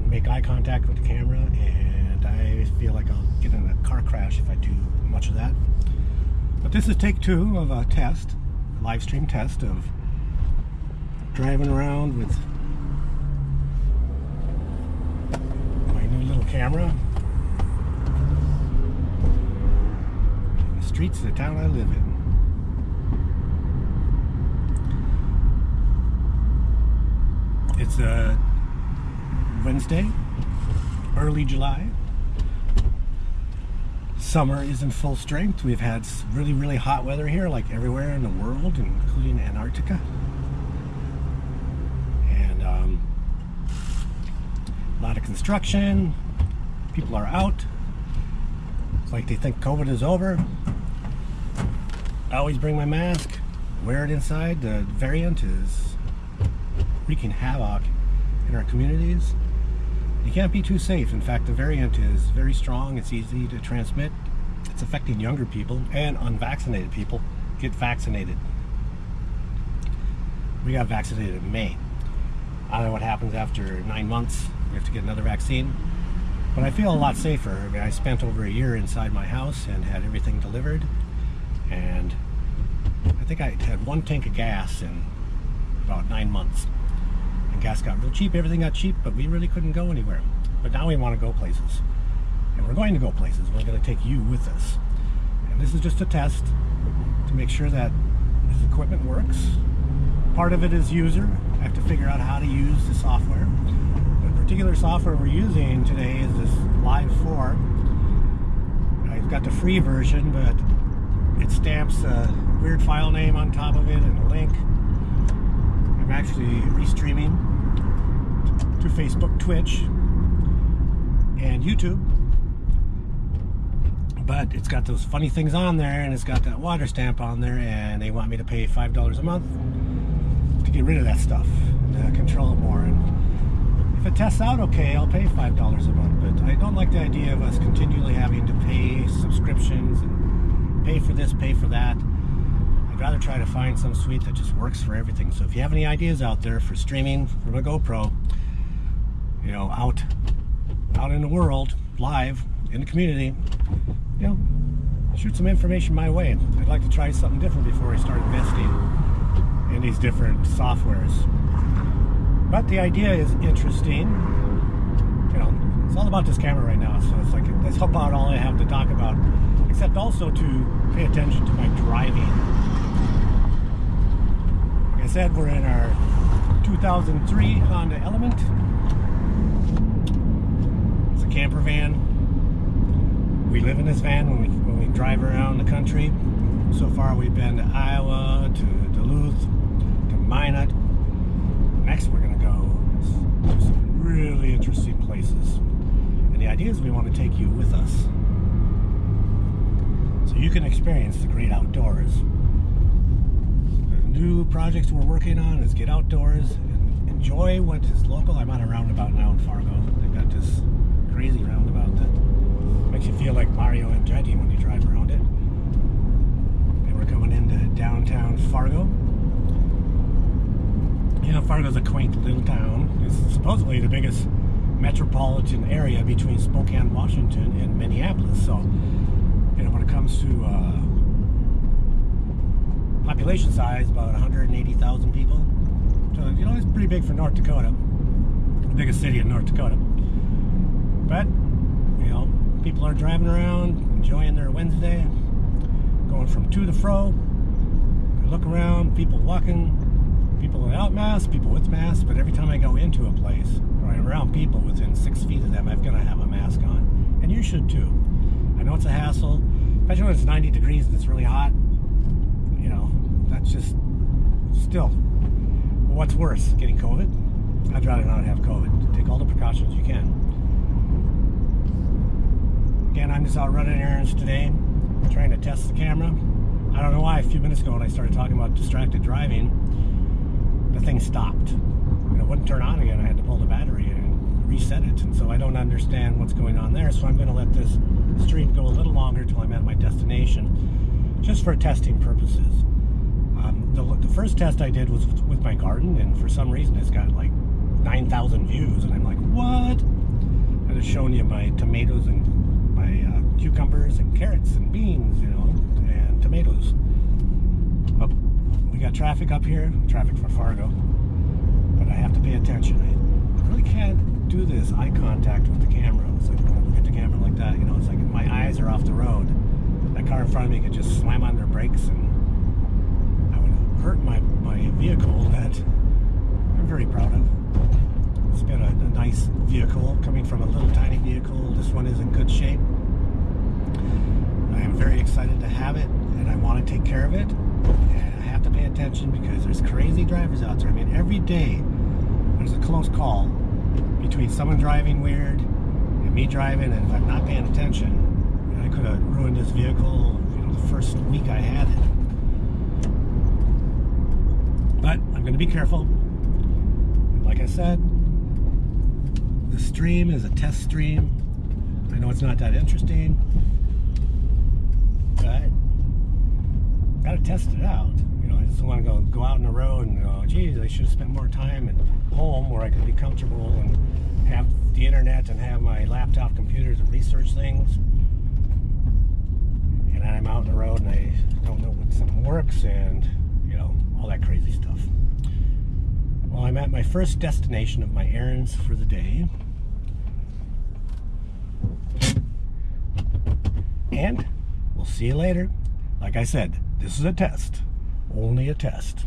make eye contact with the camera, and I feel like I'll get in a car crash if I do much of that. But this is take 2 of a test, a live stream test of driving around with my new little camera in the streets of the town I live in. It's a Wednesday, early July. Summer is in full strength. We've had really, really hot weather here, like everywhere in the world, including Antarctica. And a lot of construction. People are out. It's like they think COVID is over. I always bring my mask, wear it inside. The variant is wreaking havoc in our communities. You can't be too safe. In fact, the variant is very strong. It's easy to transmit. It's affecting younger people and unvaccinated people. Get vaccinated. We got vaccinated in May. I don't know what happens after 9 months. We have to get another vaccine. But I feel a lot safer. I mean, I spent over a year inside my house and had everything delivered. And I think I had 1 tank of gas in about 9 months. Gas got real cheap, everything got cheap, but we really couldn't go anywhere. But now we want to go places. And we're going to go places. We're going to take you with us. And this is just a test to make sure that this equipment works. Part of it is user. I have to figure out how to use the software. The particular software we're using today is this Live 4. I've got the free version, but it stamps a weird file name on top of it and a link. I'm actually restreaming to Facebook, Twitch, and YouTube. But it's got those funny things on there, and it's got that water stamp on there, and they want me to pay $5 a month to get rid of that stuff and control it more. And if it tests out okay, I'll pay $5 a month. But I don't like the idea of us continually having to pay subscriptions and pay for this, pay for that. I'd rather try to find some suite that just works for everything. So if you have any ideas out there for streaming from a GoPro, you know, out in the world, live, in the community, you know, shoot some information my way. I'd like to try something different before I start investing in these different softwares. But the idea is interesting. You know, it's all about this camera right now, so it's like, that's about all I have to talk about, except also to pay attention to my driving. Like I said, we're in our 2003 Honda Element. It's a camper van. We live in this van when we drive around the country. So far we've been to Iowa, to Duluth, to Minot. Next we're going to go to some really interesting places. And the idea is we want to take you with us, so you can experience the great outdoors. The new projects we're working on is get outdoors and enjoy what is local. I'm on a roundabout now in Fargo. They've got this crazy roundabout that makes you feel like Mario and Andretti when you drive around it. And we're coming into downtown Fargo. You know, Fargo's a quaint little town. It's supposedly the biggest metropolitan area between Spokane, Washington, and Minneapolis. So, you know, when it comes to population size, about 180,000 people. So, you know, it's pretty big for North Dakota. The biggest city in North Dakota. But, you know, people are driving around, enjoying their Wednesday, going from to fro. You look around, people walking, people without masks, people with masks. But every time I go into a place, or I'm around people within 6 feet of them, I'm going to have a mask on. And you should too. I know it's a hassle, especially when it's 90 degrees and it's really hot. You know, that's just, still, what's worse, getting COVID? I'd rather not have COVID. Take all the precautions you can. Again, I'm just out running errands today, trying to test the camera. I don't know why a few minutes ago when I started talking about distracted driving, the thing stopped. It wouldn't turn on again. I had to pull the battery and reset it, and so I don't understand what's going on there. So I'm going to let this stream go a little longer till I'm at my destination, just for testing purposes. The first test I did was with my garden, and for some reason it's got like 9,000 views, and I'm like, what? I just showing you my tomatoes and my cucumbers and carrots and beans, you know, and tomatoes. Oh, we got traffic up here, traffic for Fargo, but I have to pay attention. I really can't do this eye contact with the camera. It's like when I look at the camera like that, you know, it's like my eyes are off the road. That car in front of me could just slam on their brakes and I would hurt my vehicle that I'm very proud of. It's been a nice vehicle coming from a little tiny vehicle. This one is in good shape. I am very excited to have it and I want to take care of it. And I have to pay attention because there's crazy drivers out there. I mean, every day there's a close call between someone driving weird and me driving, and if I'm not paying attention, I could have ruined this vehicle, you know, the first week I had it. But I'm going to be careful. Like I said, the stream is a test stream. I know it's not that interesting, but gotta test it out. You know, I just want to go out on the road and go, geez, I should have spent more time at home where I could be comfortable and have the internet and have my laptop computers and research things. And I'm out on the road and I don't know when something works and, you know, all that crazy stuff. Well, I'm at my first destination of my errands for the day. And we'll see you later. Like I said, this is a test. Only a test.